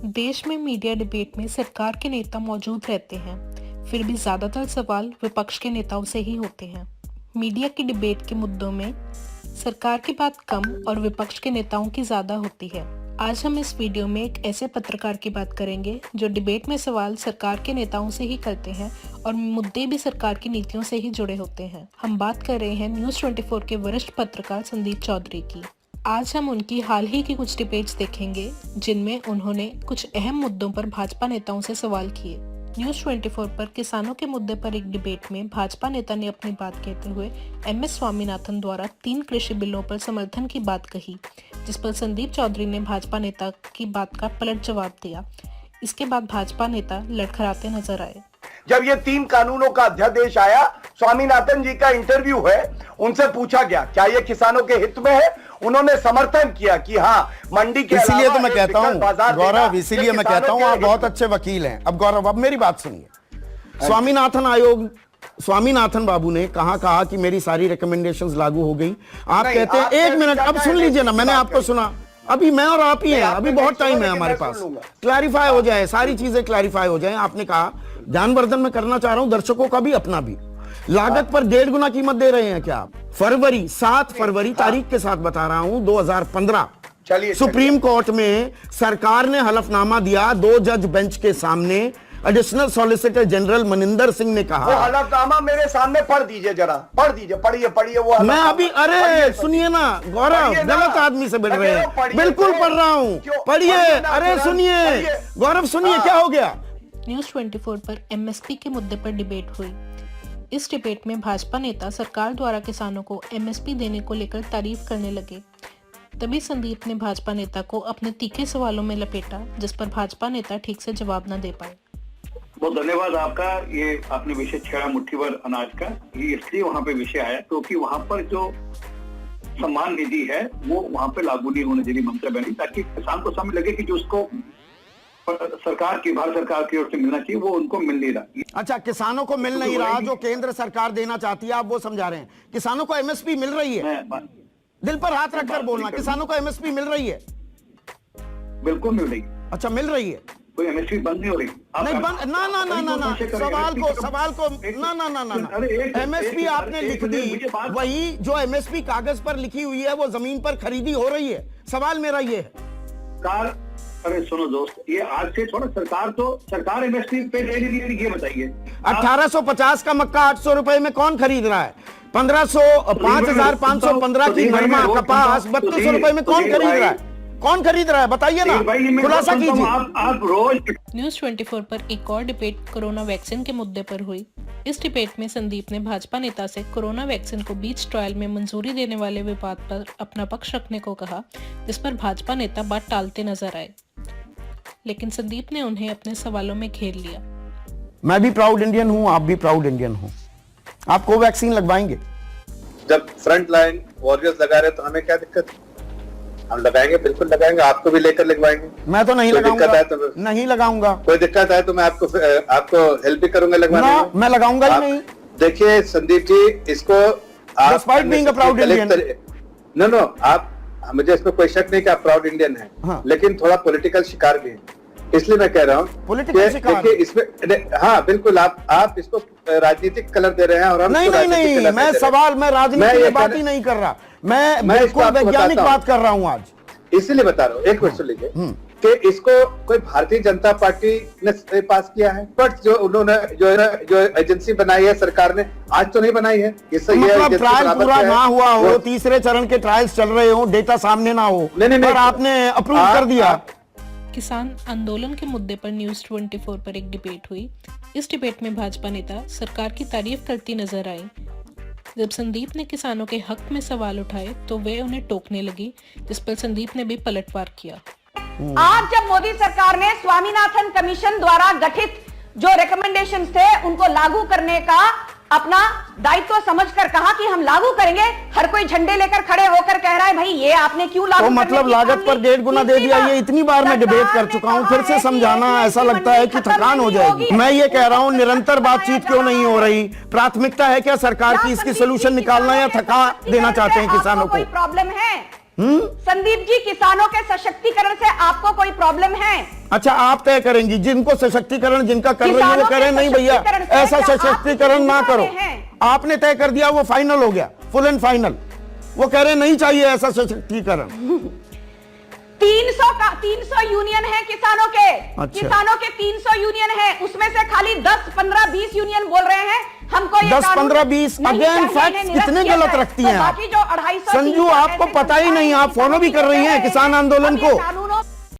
देश में media debate में सरकार के नेता मौजूद रहते हैं, फिर भी ज्यादातर सवाल विपक्ष के नेताओं से ही होते हैं। मीडिया की डिबेट के मुद्दों में सरकार की बात कम और विपक्ष के नेताओं की ज्यादा होती है। आज हम इस वीडियो में एक ऐसे पत्रकार की बात करेंगे जो डिबेट में सवाल सरकार के नेताओं से ही करते हैं और मुद्दे भी सरकार की नीतियों से ही जुड़े होते हैं। हम बात कर रहे हैं न्यूज़ 24 के वरिष्ठ पत्रकार संदीप चौधरी की। आज हम उनकी हाल ही की कुछ डिबेट्स देखेंगे जिनमें उन्होंने कुछ अहम मुद्दों पर भाजपा नेताओं से सवाल किए। न्यूज़ 24 पर किसानों के मुद्दे पर एक डिबेट में भाजपा नेता ने अपनी बात कहते हुए एमएस स्वामीनाथन द्वारा 3 कृषि बिलों पर समर्थन की बात कही, जिस पर संदीप चौधरी ने भाजपा नेता की बात का पलट जवाब दिया। इसके बाद भाजपा नेता लड़खड़ाते नजर आए। जब ये 3 कानूनों का अध्यादेश आया, स्वामीनाथन जी का इंटरव्यू है, उनसे पूछा गया क्या ये किसानों के हित में है। उन्होंने समर्थन किया कि हाँ, मंडी के इसीलिए तो मैं कहता हूं गौरव, इसीलिए मैं कहता हूं आप बहुत अच्छे वकील हैं। अब गौरव, अब मेरी बात सुनिए। स्वामीनाथन बाबू ने कहा कि मेरी सारी रिकमेंडेशंस लागू हो गई। आप कहते हैं, एक मिनट, अब सुन लीजिए ना, मैंने आपको सुना। अभी मैं और आप ही हैं, अभी बहुत टाइम है हमारे पास, क्लैरिफाई हो जाए, सारी चीजें क्लैरिफाई हो जाए। आपने कहा ज्ञानवर्धन मैं करना चाह रहा हूं, दर्शकों का भी अपना भी। लागत पर 1.5 गुना कीमत दे रहे हैं क्या आप? 7 फरवरी तारीख के साथ बता रहा हूं 2015 सुप्रीम कोर्ट में सरकार ने हलफनामा दिया 2 जज बेंच के सामने। Additional solicitor general Maninder Singh ने कहा, वो हलफनामा मेरे सामने पढ़ दीजिए, जरा पढ़ दीजिए, पढ़िए वो। मैं अभी, अरे सुनिए ना गौरव, गलत आदमी से बैठ रहे हैं। बिल्कुल पढ़ रहा हूं, पढ़िए। अरे सुनिए गौरव, सुनिए क्या हो गया। न्यूज़ 24 पर एमएसपी के मुद्दे पर डिबेट हुई। इस डिबेट में भाजपा नेता सरकार द्वारा किसानों को एमएसपी देने को लेकर तारीफ करने लगे। तभी संदीप ने भाजपा नेता को अपने तीखे सवालों में लपेटा, जिस पर भाजपा नेता ठीक से जवाब न दे पाए। बहुत धन्यवाद आपका। ये आपने विषय छेड़ा मुट्ठी भर अनाज का। ये इसलिए वहाँ पे विषय आया क्योंकि वहाँ पर जो सम्मान निधि है वो वहाँ पे लागू नहीं होने देनी ममता बनर्जी, ताकि किसान को समझ लगे कि जो उसको सरकार की, भारत सरकार की ओर से मिलना चाहिए वो उनको मिल नहीं रहा। अच्छा, किसानों को मिल नहीं रहा जो केंद्र सरकार देना चाहती है, आप वो समझा रहे हैं। किसानों को एमएसपी मिल रही है? दिल पर हाथ रखकर बोलना, किसानों को एमएसपी मिल रही है? बिल्कुल मिल रही। अच्छा, मिल रही है। कोई एमएसपी बंद नहीं हो रही। नहीं बंद, ना सवाल को ना एमएसपी आपने लिख दी, वही जो एमएसपी कागज पर लिखी हुई है वो जमीन पर खरीदी हो रही है। सवाल मेरा ये है। अरे सुनो दोस्त, ये आज से थोड़ा सरकार एमएसपी पे ले रही, ये बताइए। 1850 का मक्का 800 रुपए में कौन खरीद रहा है? 5515 की नरमा कपास 3200 रुपए में कौन खरीद रहा है? कौन खरीद रहा है बताइए ना, खुलासा कीजिए। आप रोज न्यूज़ 24 पर एक और डिबेट कोरोना वैक्सीन के मुद्दे पर हुई। इस डिबेट में संदीप ने भाजपा नेता से कोरोना वैक्सीन को बीच ट्रायल में मंजूरी देने वाले विवाद पर अपना पक्ष रखने को कहा, जिस पर भाजपा नेता बात टालते नजर आए, लेकिन संदीप ने उन्हें अपने सवालों में घेर लिया। मैं भी प्राउड इंडियन हूं, आप भी प्राउड इंडियन हो। आप कोवैक्सीन लगवाएंगे? जब फ्रंट लाइन वॉरियर्स लगा रहे तो हमें क्या दिक्कत है? हम लगाएंगे, बिल्कुल लगाएंगे, आपको भी लेकर लगवाएंगे। मैं तो नहीं लगाऊंगा, नहीं लगाऊंगा। कोई दिक्कत है तो मैं आपको हेल्प भी करूंगा लगवाने में। मैं लगाऊंगा ही नहीं। देखिए संदीप जी, इसको नो आप, मुझे इसमें कोई शक नहीं कि आप प्राउड इंडियन हैं, हाँ। लेकिन थोड़ा पॉलिटिकल शिकार भी है, इसलिए मैं कह रहा हूँ पॉलिटिकल शिकार। देखिए इसमें, हाँ बिल्कुल, आप इसको राजनीतिक कलर दे रहे हैं और हम नहीं, मैं राजनीति की बात ही नहीं कर रहा, मैं बिल्कुल वैज्ञानिक बात कर रहा हूँ आज। इसीलिए बता रहा हूँ, एक मिनट सुन लीजिए कि इसको कोई भारतीय जनता पार्टी ने पास किया है, बट जो उन्होंने जो एजेंसी बनाई है सरकार ने, आज तो नहीं बनाई है। मतलब ट्रायल पूरा ना हुआ हो, तीसरे चरण के ट्रायल्स चल रहे हो, डेटा सामने ना हो, पर आपने अप्रूव कर दिया। किसान आंदोलन के मुद्दे पर न्यूज़ 24 पर एक डिबेट हुई। इस डिबेट में भाजपा नेता सरकार की तारीफ करती नजर आई। जब संदीप ने किसानों के हक में सवाल उठाए तो वे उन्हें टोकने लगी, जिस पर संदीप ने भी पलटवार किया। आज जब मोदी सरकार ने स्वामीनाथन कमीशन द्वारा गठित जो रिकमेंडेशंस थे उनको लागू करने का अपना दायित्व समझकर कहा कि हम लागू करेंगे, हर कोई झंडे लेकर खड़े होकर कह रहा है भाई ये आपने क्यों लागू तो मतलब लागत पर 1.5 गुना दे दिया। ये इतनी बार मैं डिबेट कर चुका हूं, फिर से समझाना ऐसा लगता है कि थकान हो जाएगी। मैं ये कह रहा हूं, निरंतर बातचीत क्यों नहीं हो रही? प्राथमिकता है क्या सरकार की इसकी सोल्यूशन निकालना या थका देना चाहते हैं किसानों को? कोई प्रॉब्लम है? संदीप जी, किसानों के सशक्तिकरण से आपको कोई प्रॉब्लम है? अच्छा, आप तय करेंगी जिनको सशक्तिकरण जिनका कर रही है वो करें। नहीं भैया, ऐसा सशक्तिकरण ना करो। आपने तय कर दिया, वो फाइनल हो गया, फुल एंड फाइनल। वो कह रहे नहीं चाहिए ऐसा सशक्तिकरण। 300 यूनियन है किसानों के। अच्छा। किसानों के 300 यूनियन है, उसमें से खाली 10, 15, 20 यूनियन बोल रहे हैं हमको ये 10, 15, 20 अगेन फैक्ट्स कितने गलत रखती हैं आप? बाकी जो 250 संजू, आपको पता ही नहीं, आप फॉलो भी कर रही हैं किसान आंदोलन को।